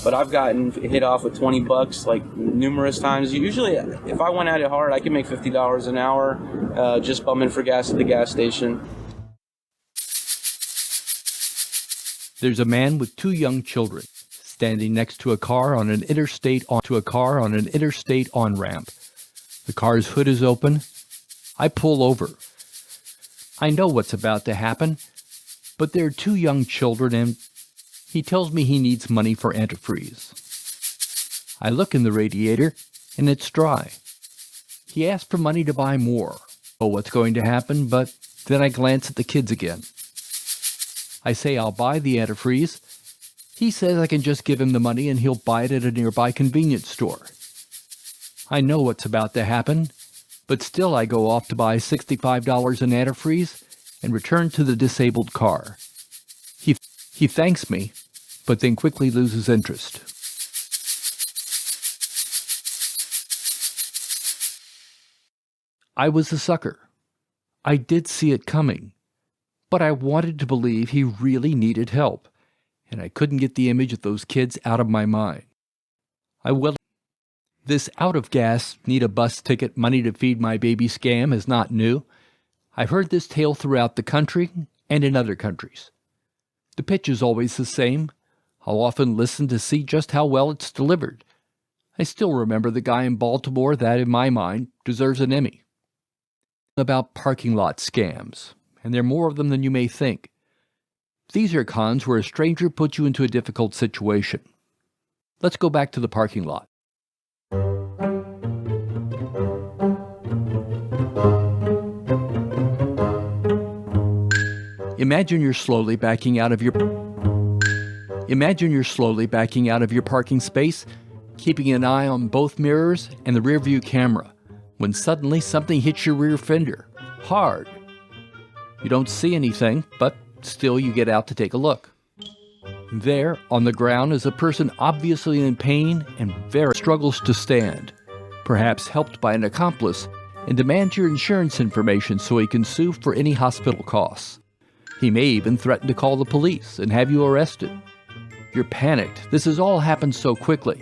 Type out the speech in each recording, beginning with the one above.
But I've gotten hit off with 20 bucks like numerous times. Usually, if I went at it hard, I could make $50 an hour just bumming for gas at the gas station. There's a man with two young children standing next to a car on an interstate on-ramp. The car's hood is open. I pull over. I know what's about to happen, but there are two young children and he tells me he needs money for antifreeze. I look in the radiator and it's dry. He asked for money to buy more. Oh, what's going to happen? But then I glance at the kids again. I say I'll buy the antifreeze. He says I can just give him the money and he'll buy it at a nearby convenience store. I know what's about to happen, but still I go off to buy $65 in antifreeze and return to the disabled car. He thanks me, but then quickly loses interest. I was a sucker. I did see it coming, but I wanted to believe he really needed help, and I couldn't get the image of those kids out of my mind. This out of gas, need a bus ticket, money to feed my baby scam is not new. I've heard this tale throughout the country and in other countries. The pitch is always the same. I'll often listen to see just how well it's delivered. I still remember the guy in Baltimore that, in my mind, deserves an Emmy. About parking lot scams, and there are more of them than you may think. These are cons where a stranger puts you into a difficult situation. Let's go back to the parking lot. Imagine you're slowly backing out of your parking space, keeping an eye on both mirrors and the rearview camera, when suddenly something hits your rear fender, hard. You don't see anything, but still you get out to take a look. There, on the ground, is a person obviously in pain and very struggles to stand, perhaps helped by an accomplice, and demands your insurance information so he can sue for any hospital costs. He may even threaten to call the police and have you arrested. You're panicked. This has all happened so quickly.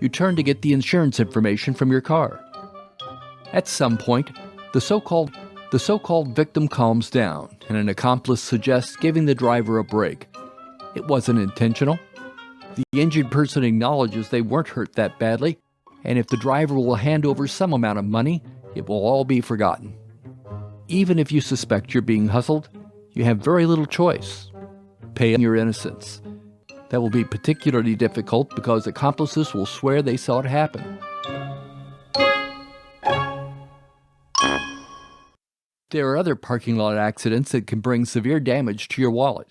You turn to get the insurance information from your car. At some point, the so-called victim calms down, and an accomplice suggests giving the driver a break. It wasn't intentional. The injured person acknowledges they weren't hurt that badly, and if the driver will hand over some amount of money, it will all be forgotten. Even if you suspect you're being hustled, you have very little choice. Pay in your innocence. That will be particularly difficult because accomplices will swear they saw it happen. There are other parking lot accidents that can bring severe damage to your wallet.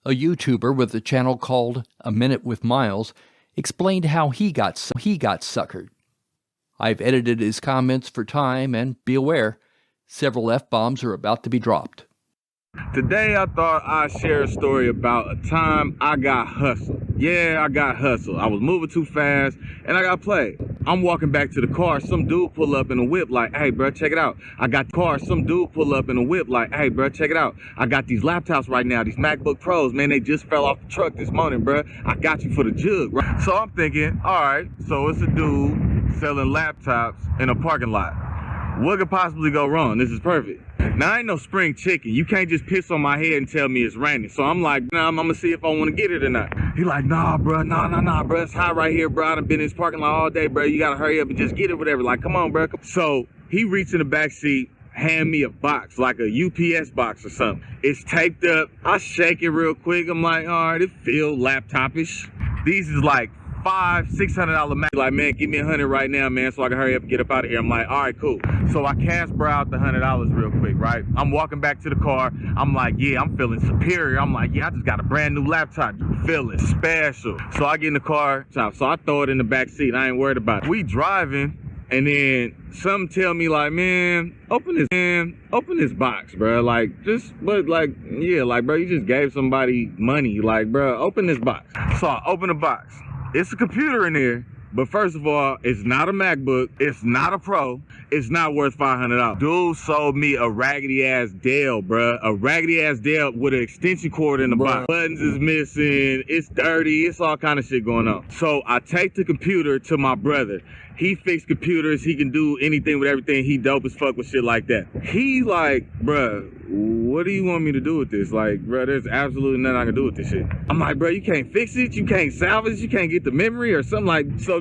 A YouTuber with a channel called A Minute with Miles explained how he got suckered. I've edited his comments for time, and be aware, several F-bombs are about to be dropped. Today I thought I'd share a story about a time I got hustled. Yeah, I got hustled. I was moving too fast and I got played. I'm walking back to the car. Some dude pull up in a whip like, hey, bro, check it out. I got the car. Some dude pull up in a whip like, hey, bro, check it out. I got these laptops right now, these MacBook Pros. Man, they just fell off the truck this morning, bro. I got you for the jug, right? So I'm thinking, all right, so it's a dude selling laptops in a parking lot. What could possibly go wrong? This is perfect. Now, I ain't no spring chicken. You can't just piss on my head and tell me it's raining. So I'm like, nah, I'm gonna see if I want to get it or not. He like, nah, bro, nah, bro. It's hot right here, bro. I done been in this parking lot all day, bro. You gotta hurry up and just get it, whatever. Like, come on, bro. So he reached in the back seat, hand me a box, like a UPS box or something. It's taped up. I shake it real quick. I'm like, all right, it feels laptop-ish. These is like $500-$600 Mac. Like, man, give me $100 right now, man, so I can hurry up and get up out of here. I'm like, all right, cool. So I cash bro out the $100 real quick, right? I'm walking back to the car. I'm like, yeah, I'm feeling superior. I'm like, yeah, I just got a brand new laptop. Feeling special. So I get in the car, so I throw it in the back seat. I ain't worried about it. We driving, and then some tell me like, man, open this box, bro. Like, bro, you just gave somebody money. Like, bro, open this box. So I open the box. It's a computer in there But first of all, it's not a MacBook. It's not a Pro. It's not worth $500. Dude sold me a raggedy ass Dell, bruh. A raggedy ass Dell with an extension cord in the box. Buttons is missing. It's dirty. It's all kind of shit going on. So I take the computer to my brother. He fixed computers. He can do anything with everything. He dope as fuck with shit like that. He like, bruh, what do you want me to do with this? Like, bruh, there's absolutely nothing I can do with this shit. I'm like, bruh, you can't fix it. You can't salvage it. You can't get the memory or something like. So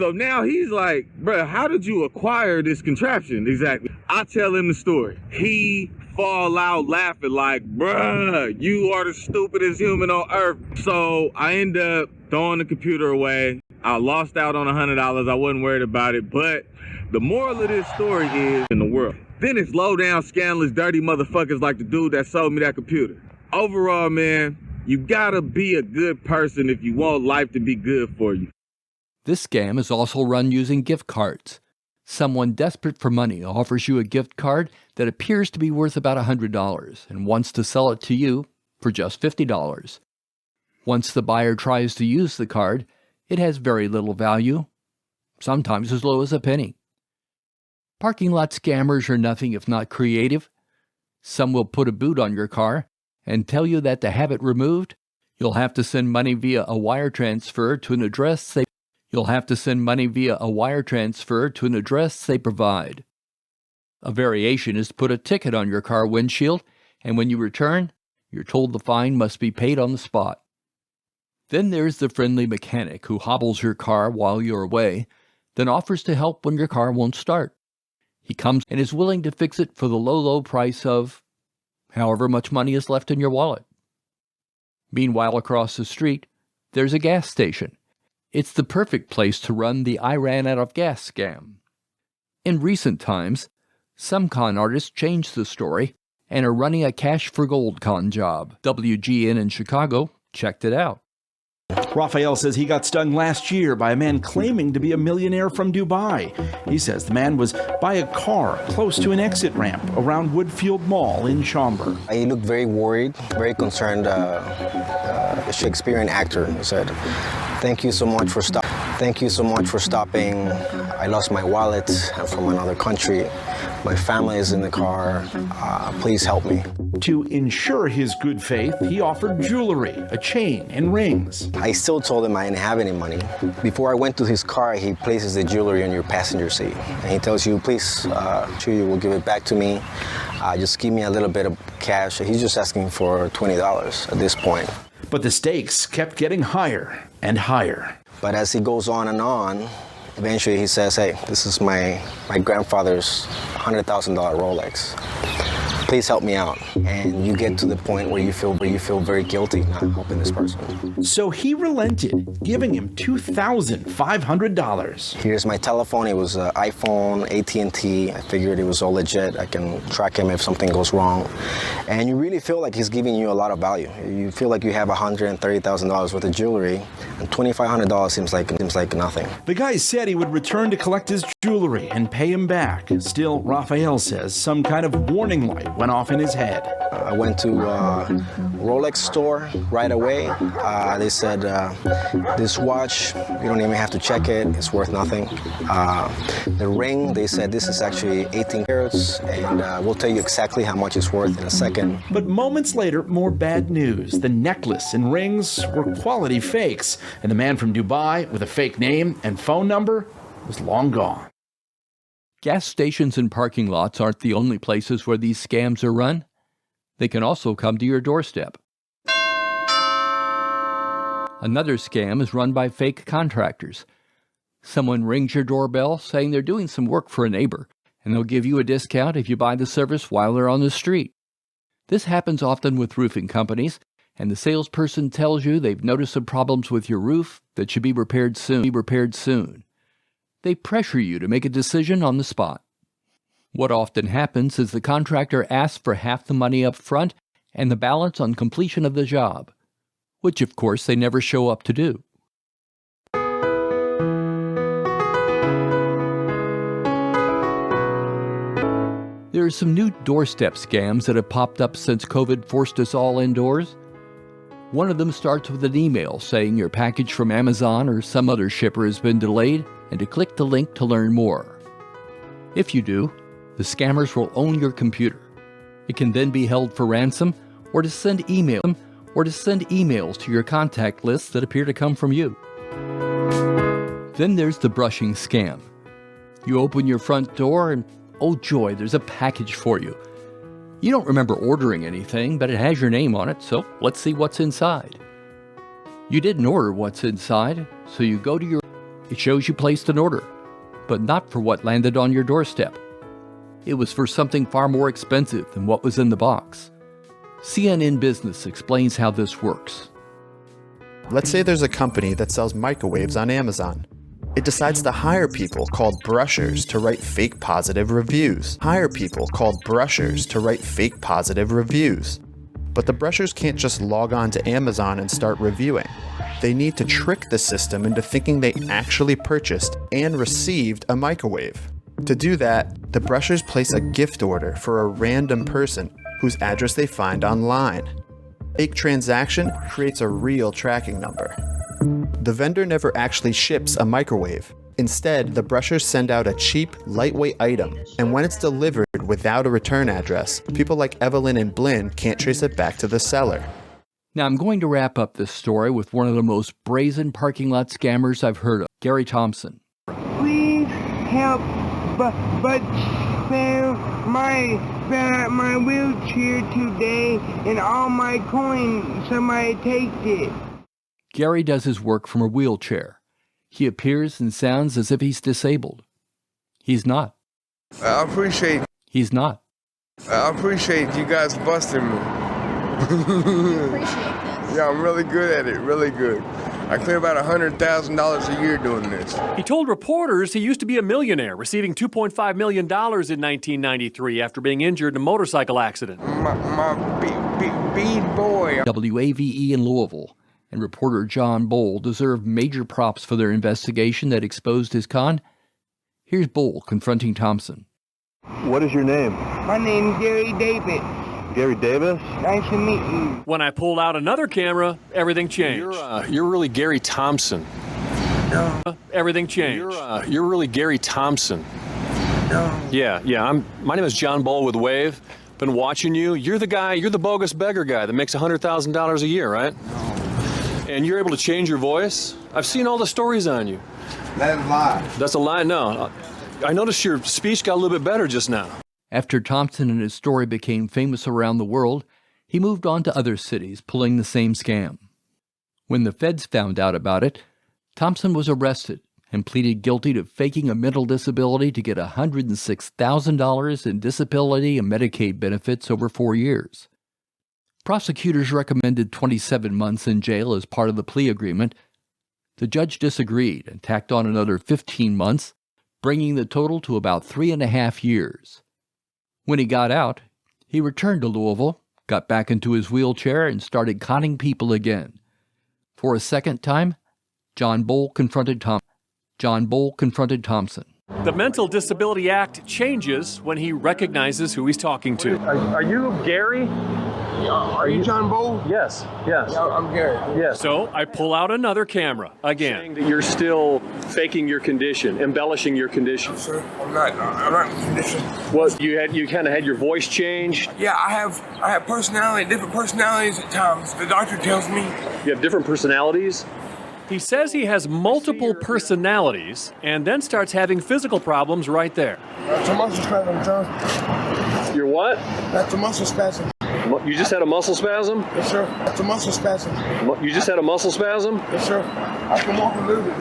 now he's like, bruh, how did you acquire this contraption? Exactly. I tell him the story. He fall out laughing like, bruh, you are the stupidest human on earth. So I end up throwing the computer away. I lost out on $100. I wasn't worried about it. But the moral of this story is, in the world, then it's low down, scandalous, dirty motherfuckers like the dude that sold me that computer. Overall, man, you gotta be a good person if you want life to be good for you. This scam is also run using gift cards. Someone desperate for money offers you a gift card that appears to be worth about $100 and wants to sell it to you for just $50. Once the buyer tries to use the card, it has very little value, sometimes as low as a penny. Parking lot scammers are nothing if not creative. Some will put a boot on your car and tell you that to have it removed, you'll have to send money via a wire transfer to an address they provide. A variation is to put a ticket on your car windshield, and when you return, you're told the fine must be paid on the spot. Then there's the friendly mechanic who hobbles your car while you're away, then offers to help when your car won't start. He comes and is willing to fix it for the low price of however much money is left in your wallet. Meanwhile, across the street, there's a gas station. It's the perfect place to run the I ran out of gas scam. In recent times, some con artists changed the story and are running a cash for gold con job. WGN in Chicago checked it out. Raphael says he got stung last year by a man claiming to be a millionaire from Dubai. He says the man was by a car close to an exit ramp around Woodfield Mall in Schaumburg. He looked very worried, very concerned. Shakespearean actor. He said, "Thank you so much for stopping. Thank you so much for stopping. I lost my wallet. I'm from another country. My family is in the car. Please help me." To ensure his good faith, he offered jewelry, a chain, and rings. I still told him I didn't have any money. Before I went to his car, he places the jewelry on your passenger seat. And he tells you, please, sure you will give it back to me. Just give me a little bit of cash. He's just asking for $20 at this point. But the stakes kept getting higher and higher. But as he goes on and on, eventually he says, hey, this is my grandfather's $100,000 Rolex. Please help me out. And you get to the point where you feel very guilty not helping this person. So he relented, giving him $2,500. Here's my telephone. It was an iPhone, AT&T. I figured it was all legit. I can track him if something goes wrong. And you really feel like he's giving you a lot of value. You feel like you have $130,000 worth of jewelry, and $2,500 seems like nothing. The guy said he would return to collect his jewelry and pay him back. Still, Raphael says some kind of warning light went off in his head. I went to Rolex store right away. They said, this watch, you don't even have to check it. It's worth nothing. The ring, they said this is actually 18 carats, and we'll tell you exactly how much it's worth in a second. But moments later, more bad news. The necklace and rings were quality fakes, and the man from Dubai with a fake name and phone number was long gone. Gas stations and parking lots aren't the only places where these scams are run. They can also come to your doorstep. Another scam is run by fake contractors. Someone rings your doorbell saying they're doing some work for a neighbor, and they'll give you a discount if you buy the service while they're on the street. This happens often with roofing companies, and the salesperson tells you they've noticed some problems with your roof that should be repaired soon. They pressure you to make a decision on the spot. What often happens is the contractor asks for half the money up front and the balance on completion of the job, which of course they never show up to do. There are some new doorstep scams that have popped up since COVID forced us all indoors. One of them starts with an email saying your package from Amazon or some other shipper has been delayed and to click the link to learn more. If you do, the scammers will own your computer. It can then be held for ransom or to send emails to your contact list that appear to come from you. Then there's the brushing scam. You open your front door and, oh joy, there's a package for you. You don't remember ordering anything, but it has your name on it, so let's see what's inside. You didn't order what's inside, so you go to it shows you placed an order, but not for what landed on your doorstep. It was for something far more expensive than what was in the box. CNN Business explains how this works. Let's say there's a company that sells microwaves on Amazon. It decides to hire people called brushers to write fake positive reviews. But the brushers can't just log on to Amazon and start reviewing. They need to trick the system into thinking they actually purchased and received a microwave. To do that, the brushers place a gift order for a random person whose address they find online. Fake transaction creates a real tracking number. The vendor never actually ships a microwave. Instead, the brushers send out a cheap, lightweight item, and when it's delivered without a return address, people like Evelyn and Blinn can't trace it back to the seller. Now I'm going to wrap up this story with one of the most brazen parking lot scammers I've heard of, Gary Thompson. Please help, but spare my wheelchair today and all my coins. Somebody takes it. Gary does his work from a wheelchair. He appears and sounds as if he's disabled. He's not. I appreciate you guys busting me. Appreciate this. Yeah, I'm really good at it, really good. I clear about $100,000 a year doing this. He told reporters he used to be a millionaire, receiving $2.5 million in 1993 after being injured in a motorcycle accident. My bead boy. WAVE in Louisville and reporter John Bowl deserve major props for their investigation that exposed his con. Here's Bowl confronting Thompson. What is your name? My name's Gary David. Gary Davis? Nice to meet you. When I pulled out another camera, everything changed. You're really Gary Thompson. No. Everything changed. You're really Gary Thompson. No. Yeah. My name is John Bowl with Wave. Been watching you. You're the bogus beggar guy that makes $100,000 a year, right? No. And you're able to change your voice? I've seen all the stories on you. That's a lie. That's a lie? No. I noticed your speech got a little bit better just now. After Thompson and his story became famous around the world, he moved on to other cities, pulling the same scam. When the feds found out about it, Thompson was arrested and pleaded guilty to faking a mental disability to get $106,000 in disability and Medicaid benefits over 4 years. Prosecutors recommended 27 months in jail as part of the plea agreement. The judge disagreed and tacked on another 15 months, bringing the total to about 3.5 years. When he got out, he returned to Louisville, got back into his wheelchair, and started conning people again. For a second time, John Bowl confronted Thompson. The Mental Disability Act changes when he recognizes who he's talking to. Are you Gary? Are you John Bowl? Yes. Yeah, I'm Gary. Yes. So I pull out another camera again. Saying that you're still faking your condition, embellishing your condition. Sir, I'm not in condition. What you kind of had your voice changed? Yeah, I have personality, different personalities at times. The doctor tells me. You have different personalities? He says he has multiple personalities and then starts having physical problems right there. That's a muscle spasm, sir. You're what? That's a muscle spasm. You just had a muscle spasm? Yes, sir. That's a muscle spasm. You just had a muscle spasm? Yes, sir. I can walk a little bit.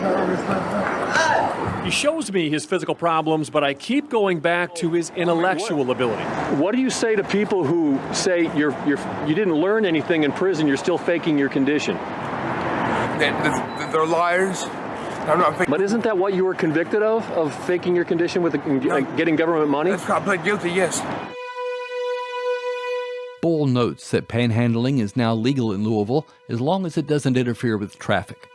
He shows me his physical problems, but I keep going back to his intellectual ability. What do you say to people who say you didn't learn anything in prison, you're still faking your condition? They're liars. I'm not faking. But isn't that what you were convicted of faking your condition with getting government money? That's I pled guilty, yes. Bowl notes that panhandling is now legal in Louisville as long as it doesn't interfere with traffic.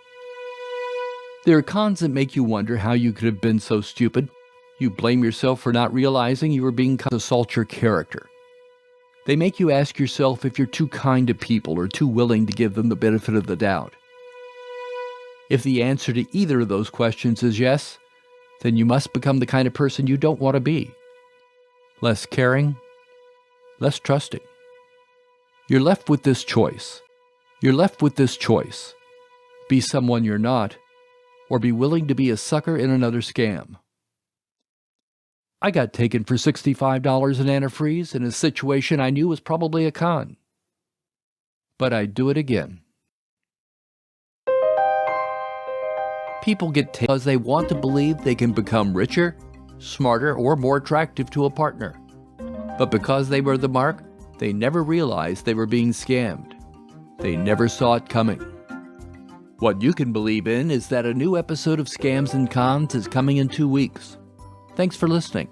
There are cons that make you wonder how you could have been so stupid. You blame yourself for not realizing you were being assault your character. They make you ask yourself if you're too kind to people or too willing to give them the benefit of the doubt. If the answer to either of those questions is yes, then you must become the kind of person you don't want to be. Less caring, less trusting. You're left with this choice. You're left with this choice. Be someone you're not, or be willing to be a sucker in another scam. I got taken for $65 in antifreeze in a situation I knew was probably a con. But I'd do it again. People get taken because they want to believe they can become richer, smarter, or more attractive to a partner. But because they were the mark, they never realized they were being scammed. They never saw it coming. What you can believe in is that a new episode of Scams and Cons is coming in 2 weeks. Thanks for listening.